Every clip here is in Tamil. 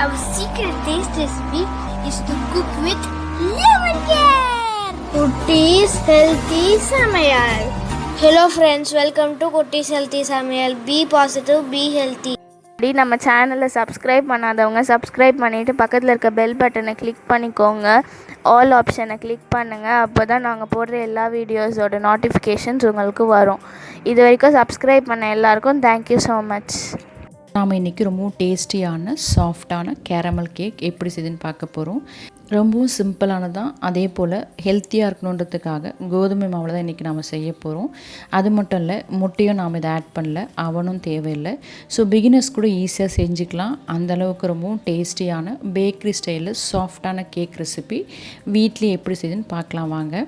Our secret taste recipe is to cook with lemon care. Kutties Healthy Samayal. Hello friends, welcome to Kutties Healthy Samayal. Be positive, be healthy. நம்ம சேனலை சப்ஸ்கிரைப் பண்ணாதவங்க சப்ஸ்கிரைப் பண்ணிவிட்டு பக்கத்தில் இருக்க பெல் பட்டனை கிளிக் பண்ணிக்கோங்க. ஆல் ஆப்ஷனை கிளிக் பண்ணுங்கள். அப்போ தான் நாங்கள் போடுற எல்லா வீடியோஸோட நோட்டிஃபிகேஷன்ஸ் உங்களுக்கு வரும். இது வரைக்கும் சப்ஸ்கிரைப் பண்ண எல்லாருக்கும் தேங்க்யூ ஸோ மச். நாம் இன்றைக்கி ரொம்பவும் டேஸ்டியான சாஃப்டான கேரமல் கேக் எப்படி செய்யுதுன்னு பார்க்க போகிறோம். ரொம்பவும் சிம்பிளானதான், அதே போல் ஹெல்த்தியாக இருக்கணுன்றதுக்காக கோதுமை மாவில் தான் இன்றைக்கி நாம் செய்ய போகிறோம். அது மட்டும் இல்லை, முட்டையும் நாம் இதை ஆட் பண்ணல, அவனும் தேவையில்லை. ஸோ பிகினர்ஸ் கூட ஈஸியாக செஞ்சுக்கலாம். அந்தளவுக்கு ரொம்பவும் டேஸ்டியான பேக்கரி ஸ்டைலில் சாஃப்டான கேக் ரெசிபி வீட்லேயே எப்படி செய்யுதுன்னு பார்க்கலாம் வாங்க.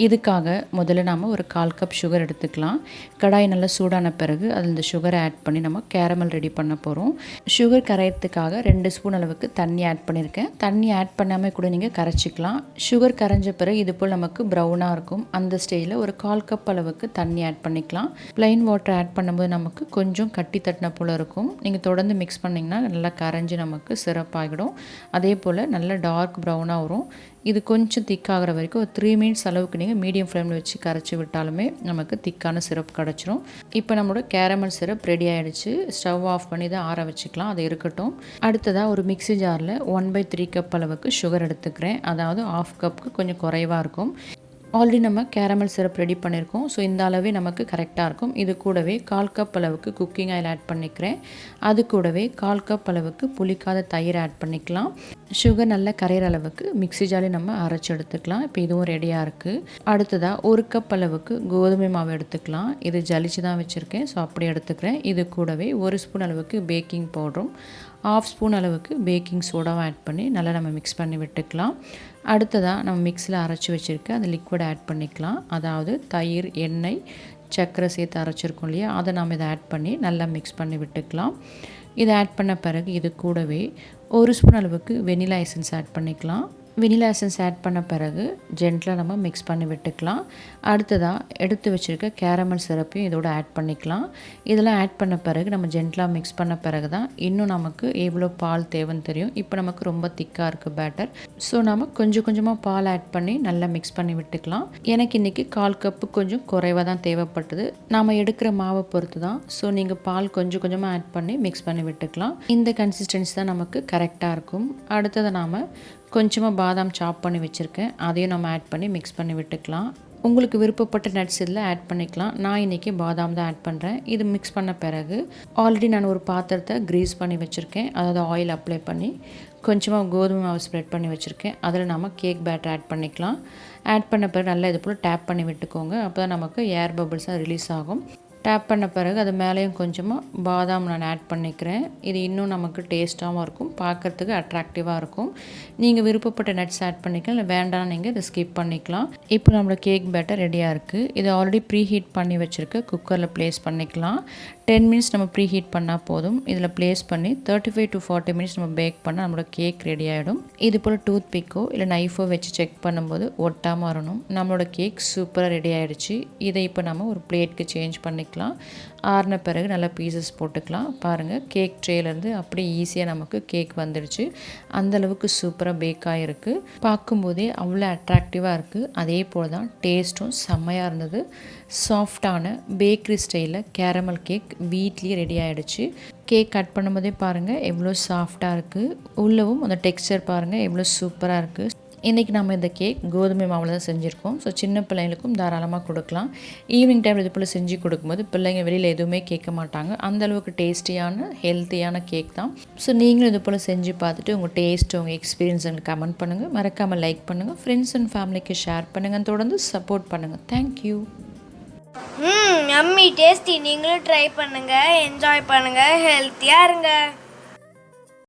இதுக்காக முதல்ல நாம் ஒரு 1/4 கப் சுகர் எடுத்துக்கலாம். கடாய் நல்லா சூடான பிறகு அதில் இந்த சுகரை ஆட் பண்ணி நம்ம கேரமல் ரெடி பண்ண போகிறோம். சுகர் கரையிறதுக்காக 2 ஸ்பூன் அளவுக்கு தண்ணி ஆட் பண்ணியிருக்கேன். தண்ணி ஆட் பண்ணாமல் கூட நீங்கள் கரைச்சிக்கலாம். சுகர் கரைஞ்ச பிறகு இது போல் நமக்கு ப்ரௌனாக இருக்கும். அந்த ஸ்டேஜில் ஒரு 1/4 கப் அளவுக்கு தண்ணி ஆட் பண்ணிக்கலாம். ப்ளைன் வாட்டர் ஆட் பண்ணும்போது நமக்கு கொஞ்சம் கட்டி தட்டின போல் இருக்கும். நீங்கள் தொடர்ந்து மிக்ஸ் பண்ணிங்கன்னா நல்லா கரைஞ்சி நமக்கு சிறப்பாகிடும். அதே போல் நல்லா டார்க் ப்ரௌனாக வரும். இது கொஞ்சம் திக்காகிற வரைக்கும் ஒரு 3 மினிட்ஸ் அளவுக்கு நீங்கள் மீடியம் ஃப்ளேமில் வச்சு கரைச்சி விட்டாலுமே நமக்கு திக்கான சிரப் கிடச்சிரும். இப்போ நம்மளோட கேரமல் சிரப் ரெடி ஆகிடுச்சு. ஸ்டவ் ஆஃப் பண்ணி இதை ஆற வச்சுக்கலாம். அது இருக்கட்டும். அடுத்ததாக ஒரு மிக்ஸி ஜாரில் 1/3 கப் அளவுக்கு சுகர் எடுத்துக்கிறேன். அதாவது 1/2 கப்புக்கு கொஞ்சம் குறைவாக இருக்கும். ஆல்ரெடி நம்ம கேரமல் சிரப் ரெடி பண்ணியிருக்கோம். ஸோ இந்த அளவே நமக்கு கரெக்டாக இருக்கும். இது கூடவே 1/4 கப் அளவுக்கு குக்கிங் ஆயில் ஆட் பண்ணிக்கிறேன். அது கூடவே 1/4 கப் அளவுக்கு புளிக்காத தயிர் ஆட் பண்ணிக்கலாம். சுகர் நல்லா கரையிற அளவுக்கு மிக்ஸி ஜாரில் நம்ம அரைச்சி எடுத்துக்கலாம். இப்போ இதுவும் ரெடியாக இருக்குது. அடுத்ததாக 1 கப் அளவுக்கு கோதுமை மாவு எடுத்துக்கலாம். இது ஜலிச்சு தான் வச்சுருக்கேன். ஸோ அப்படி எடுத்துக்கிறேன். இது கூடவே 1 ஸ்பூன் அளவுக்கு பேக்கிங் பவுடரும் 1/2 ஸ்பூன் அளவுக்கு பேக்கிங் சோடாவும் ஆட் பண்ணி நல்லா நம்ம மிக்ஸ் பண்ணி விட்டுக்கலாம். அடுத்ததாக நம்ம மிக்ஸியில் அரைச்சி வச்சுருக்க அந்த லிக்விட் ஆட் பண்ணிக்கலாம். அதாவது தயிர், எண்ணெய், சர்க்கரை சேர்த்து அரைச்சிருக்கோம் இல்லையா, அதை நம்ம இதை ஆட் பண்ணி நல்லா மிக்ஸ் பண்ணி விட்டுக்கலாம். இதை ஆட் பண்ண பிறகு இது கூடவே 1 ஸ்பூன் அளவுக்கு வெனிலா எசன்ஸ் ஆட் பண்ணிக்கலாம். வெனிலா எசன்ஸ் ஆட் பண்ண பிறகு ஜென்டலாக நம்ம மிக்ஸ் பண்ணி விட்டுக்கலாம். அடுத்ததாக எடுத்து வச்சுருக்க கேரமல் சிரப்பையும் இதோட ஆட் பண்ணிக்கலாம். இதெல்லாம் ஆட் பண்ண பிறகு நம்ம ஜென்டலாக மிக்ஸ் பண்ண பிறகு தான் இன்னும் நமக்கு எவ்வளோ பால் தேவைன்னு தெரியும். இப்போ நமக்கு ரொம்ப திக்காக இருக்குது பேட்டர். ஸோ நம்ம கொஞ்சம் கொஞ்சமாக பால் ஆட் பண்ணி நல்லா மிக்ஸ் பண்ணி விட்டுக்கலாம். எனக்கு இன்றைக்கி 1/4 கப்பு கொஞ்சம் குறைவாக தான் தேவைப்பட்டது. நாம் எடுக்கிற மாவை பொறுத்து தான். ஸோ நீங்கள் பால் கொஞ்சம் கொஞ்சமாக ஆட் பண்ணி மிக்ஸ் பண்ணி விட்டுக்கலாம். இந்த கன்சிஸ்டன்சி தான் நமக்கு கரெக்டாக இருக்கும். அடுத்ததை நாம் கொஞ்சமாக பாதாம் சாப் பண்ணி வச்சுருக்கேன். அதையும் நம்ம ஆட் பண்ணி மிக்ஸ் பண்ணி விட்டுக்கலாம். உங்களுக்கு விருப்பப்பட்ட நட்ஸ் இதில் ஆட் பண்ணிக்கலாம். நான் இன்றைக்கி பாதாம் தான் ஆட் பண்ணுறேன். இது மிக்ஸ் பண்ண பிறகு ஆல்ரெடி நான் ஒரு பாத்திரத்தை க்ரீஸ் பண்ணி வச்சுருக்கேன். அதாவது ஆயில் அப்ளை பண்ணி கொஞ்சமாக கோதுமை மாவு ஸ்ப்ரெட் பண்ணி வச்சுருக்கேன். அதில் நம்ம கேக் பேட்டர் ஆட் பண்ணிக்கலாம். ஆட் பண்ண பிறகு நல்லா இது போல் டேப் பண்ணி விட்டுக்கோங்க. அப்போ தான் நமக்கு ஏர் பபிள்ஸாக ரிலீஸ் ஆகும். டேப் பண்ண பிறகு அது மேலேயும் கொஞ்சமாக பாதாம் நான் ஆட் பண்ணிக்கிறேன். இது இன்னும் நமக்கு டேஸ்ட்டாகவும் இருக்கும், பார்க்குறதுக்கு அட்ராக்டிவாக இருக்கும். நீங்கள் விருப்பப்பட்ட நட்ஸ் ஆட் பண்ணிக்கலாம், இல்லை வேண்டாம் நீங்கள் இதை ஸ்கிப் பண்ணிக்கலாம். இப்போ நம்மளோட கேக் பேட்டர் ரெடியாக இருக்குது. இதை ஆல்ரெடி ப்ரீ ஹீட் பண்ணி வச்சுருக்க குக்கரில் ப்ளேஸ் பண்ணிக்கலாம். 10 மினிட்ஸ் நம்ம ப்ரீ ஹீட் பண்ணால் போதும். இதில் ப்ளேஸ் பண்ணி 35 to 40 மினிட்ஸ் நம்ம பேக் பண்ணால் நம்மளோட கேக் ரெடி ஆகிடும். இது போல் டூத் பிக்கோ இல்லை நைஃபோ வச்சு செக் பண்ணும்போது ஒட்டாமல் வரணும். நம்மளோட கேக் சூப்பராக ரெடி ஆகிடுச்சு. இதை இப்போ நம்ம ஒரு பிளேட்க்கு சேஞ்ச் பண்ணிக்கலாம். ஆறின பிறகு நல்லா பீசஸ் போட்டுக்கலாம். பாருங்கள், கேக் ட்ரேலேருந்து அப்படியே ஈஸியாக நமக்கு கேக் வந்துடுச்சு. அந்தளவுக்கு சூப்பராக பேக் ஆகிருக்கு. பார்க்கும்போதே அவ்வளோ அட்ராக்டிவாக இருக்குது. அதே போல் தான் டேஸ்ட்டும் செம்மையாக இருந்தது. சாஃப்டான பேக்கரி ஸ்டைலில் கேரமல் கேக் வீட்லேயே ரெடி ஆகிடுச்சு. கேக் கட் பண்ணும்போதே பாருங்கள் எவ்வளோ சாஃப்டாக இருக்குது. உள்ளவும் அந்த டெக்ஸ்சர் பாருங்கள் எவ்வளோ சூப்பராக இருக்குது. இன்றைக்கி நம்ம இந்த கேக் கோதுமை மாவில் தான் செஞ்சுருக்கோம். ஸோ சின்ன பிள்ளைங்களுக்கும் தாராளமாக கொடுக்கலாம். ஈவினிங் டைமில் இது போல் செஞ்சு கொடுக்கும்போது பிள்ளைங்க வெளியில் எதுவுமே கேட்க மாட்டாங்க. அந்தளவுக்கு டேஸ்டியான ஹெல்த்தியான கேக் தான். ஸோ நீங்களும் இது போல் செஞ்சு பார்த்துட்டு உங்கள் டேஸ்ட், உங்கள் எக்ஸ்பீரியன்ஸ் எனக்கு கமெண்ட் பண்ணுங்கள். மறக்காமல் லைக் பண்ணுங்கள். ஃப்ரெண்ட்ஸ் அண்ட் ஃபேமிலிக்கு ஷேர் பண்ணுங்கள். தொடர்ந்து சப்போர்ட் பண்ணுங்கள். தேங்க்யூ. Yummy tasty. நீங்களும் ட்ரை பண்ணுங்கள், என்ஜாய் பண்ணுங்கள், ஹெல்த்தியாக இருங்க.